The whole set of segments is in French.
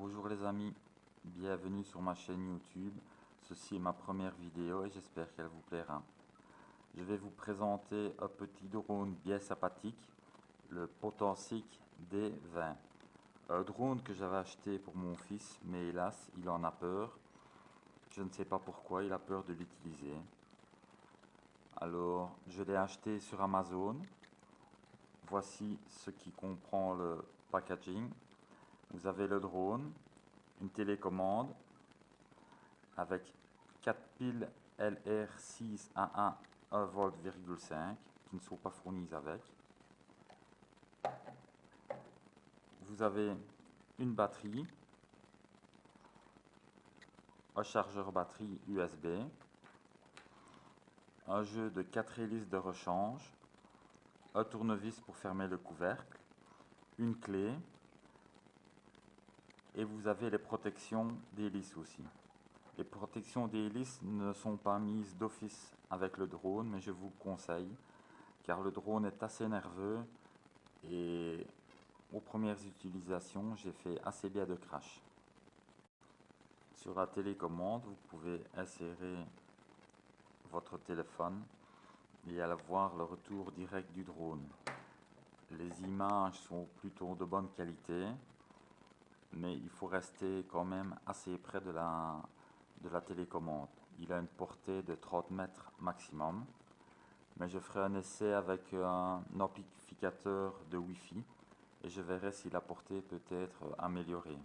Bonjour les amis, bienvenue sur ma chaîne YouTube. Ceci est ma première vidéo et j'espère qu'elle vous plaira. Je vais vous présenter un petit drone bien sympathique, le Potensic D20. Un drone que j'avais acheté pour mon fils, mais hélas, il en a peur. Je ne sais pas pourquoi, il a peur de l'utiliser. Alors, je l'ai acheté sur Amazon. Voici ce qui comprend le packaging. Vous avez le drone, une télécommande avec 4 piles LR6 à 1,5 V qui ne sont pas fournies avec. Vous avez une batterie, un chargeur batterie USB, un jeu de 4 hélices de rechange, un tournevis pour fermer le couvercle, une clé et vous avez les protections d'hélice aussi. Les protections des hélices ne sont pas mises d'office avec le drone, mais je vous conseille car le drone est assez nerveux et aux premières utilisations j'ai fait assez bien de crash. Sur la télécommande, vous pouvez insérer votre téléphone et avoir le retour direct du drone. Les images sont plutôt de bonne qualité, mais il faut rester quand même assez près de la télécommande. Il a une portée de 30 mètres maximum, mais je ferai un essai avec un amplificateur de Wi-Fi et je verrai si la portée peut être améliorée.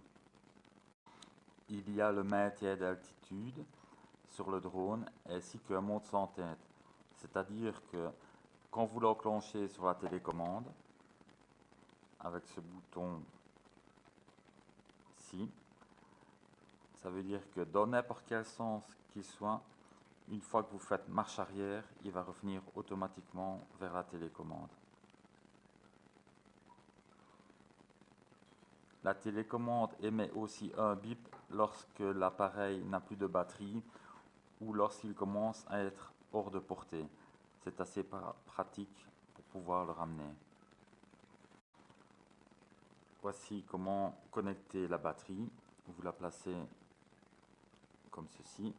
Il y a le maintien d'altitude sur le drone ainsi qu'un mode sans tête, c'est-à-dire que quand vous l'enclenchez sur la télécommande avec ce bouton ci, ça veut dire que dans n'importe quel sens qu'il soit, une fois que vous faites marche arrière, il va revenir automatiquement vers la télécommande. La télécommande émet aussi un bip lorsque l'appareil n'a plus de batterie ou lorsqu'il commence à être hors de portée. C'est assez pratique pour pouvoir le ramener. Voici comment connecter la batterie. Vous la placez comme ceci.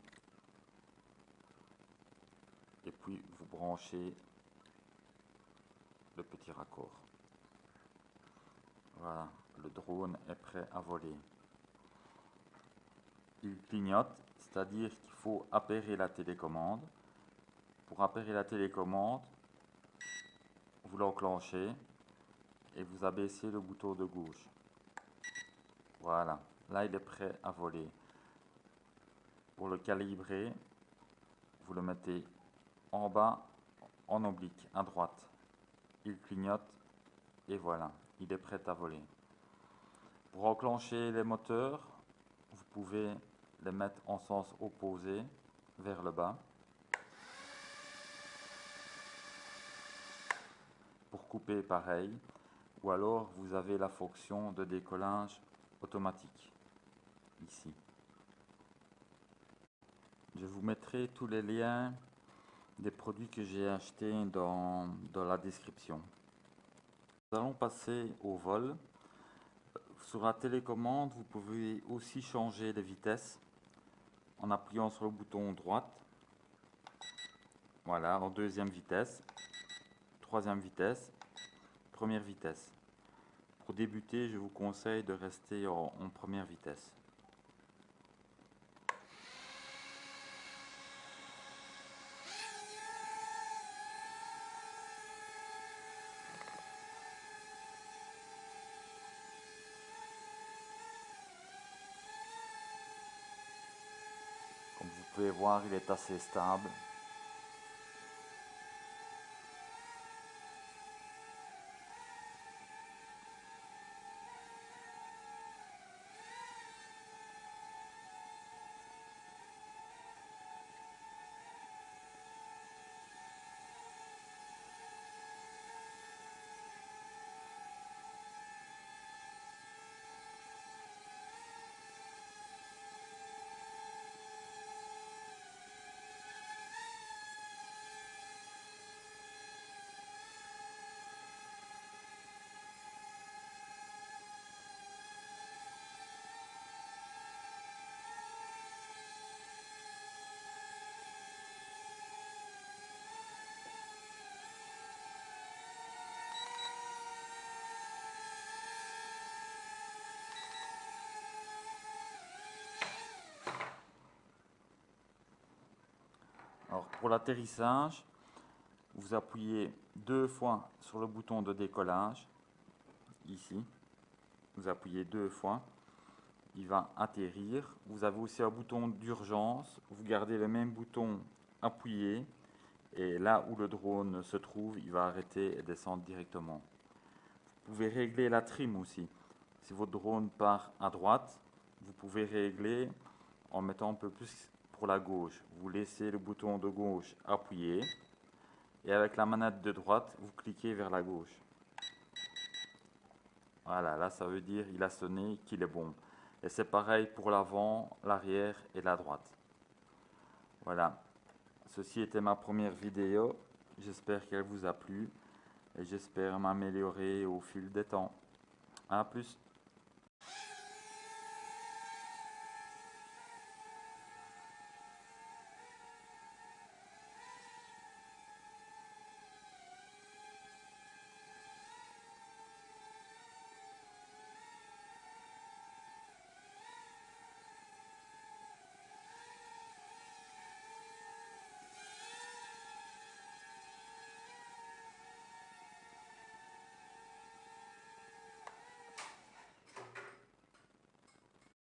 Et puis vous branchez le petit raccord. Voilà, le drone est prêt à voler. Il clignote, c'est-à-dire qu'il faut appairer la télécommande. Pour appairer la télécommande, vous l'enclenchez et vous abaissez le bouton de gauche. Voilà, là il est prêt à voler. Pour le calibrer, vous le mettez en bas, en oblique, à droite. Il clignote et voilà, il est prêt à voler. Pour enclencher les moteurs, vous pouvez les mettre en sens opposé, vers le bas. Pour couper, pareil. Ou alors, vous avez la fonction de décollage automatique, ici. Je vous mettrai tous les liens des produits que j'ai achetés dans la description. Nous allons passer au vol. Sur la télécommande, vous pouvez aussi changer les vitesses en appuyant sur le bouton droite. Voilà, en deuxième vitesse, troisième vitesse, première vitesse. Pour débuter, je vous conseille de rester en première vitesse. Comme vous pouvez voir, il est assez stable. Alors pour l'atterrissage, vous appuyez 2 fois sur le bouton de décollage, ici. Vous appuyez 2 fois, il va atterrir. Vous avez aussi un bouton d'urgence, vous gardez le même bouton appuyé, et là où le drone se trouve, il va arrêter et descendre directement. Vous pouvez régler la trim aussi. Si votre drone part à droite, vous pouvez régler en mettant un peu plus pour la gauche. Vous laissez le bouton de gauche appuyé et avec la manette de droite, vous cliquez vers la gauche. Voilà, là ça veut dire il a sonné, qu'il est bon. Et c'est pareil pour l'avant, l'arrière et la droite. Voilà, ceci était ma première vidéo. J'espère qu'elle vous a plu et j'espère m'améliorer au fil des temps. À plus.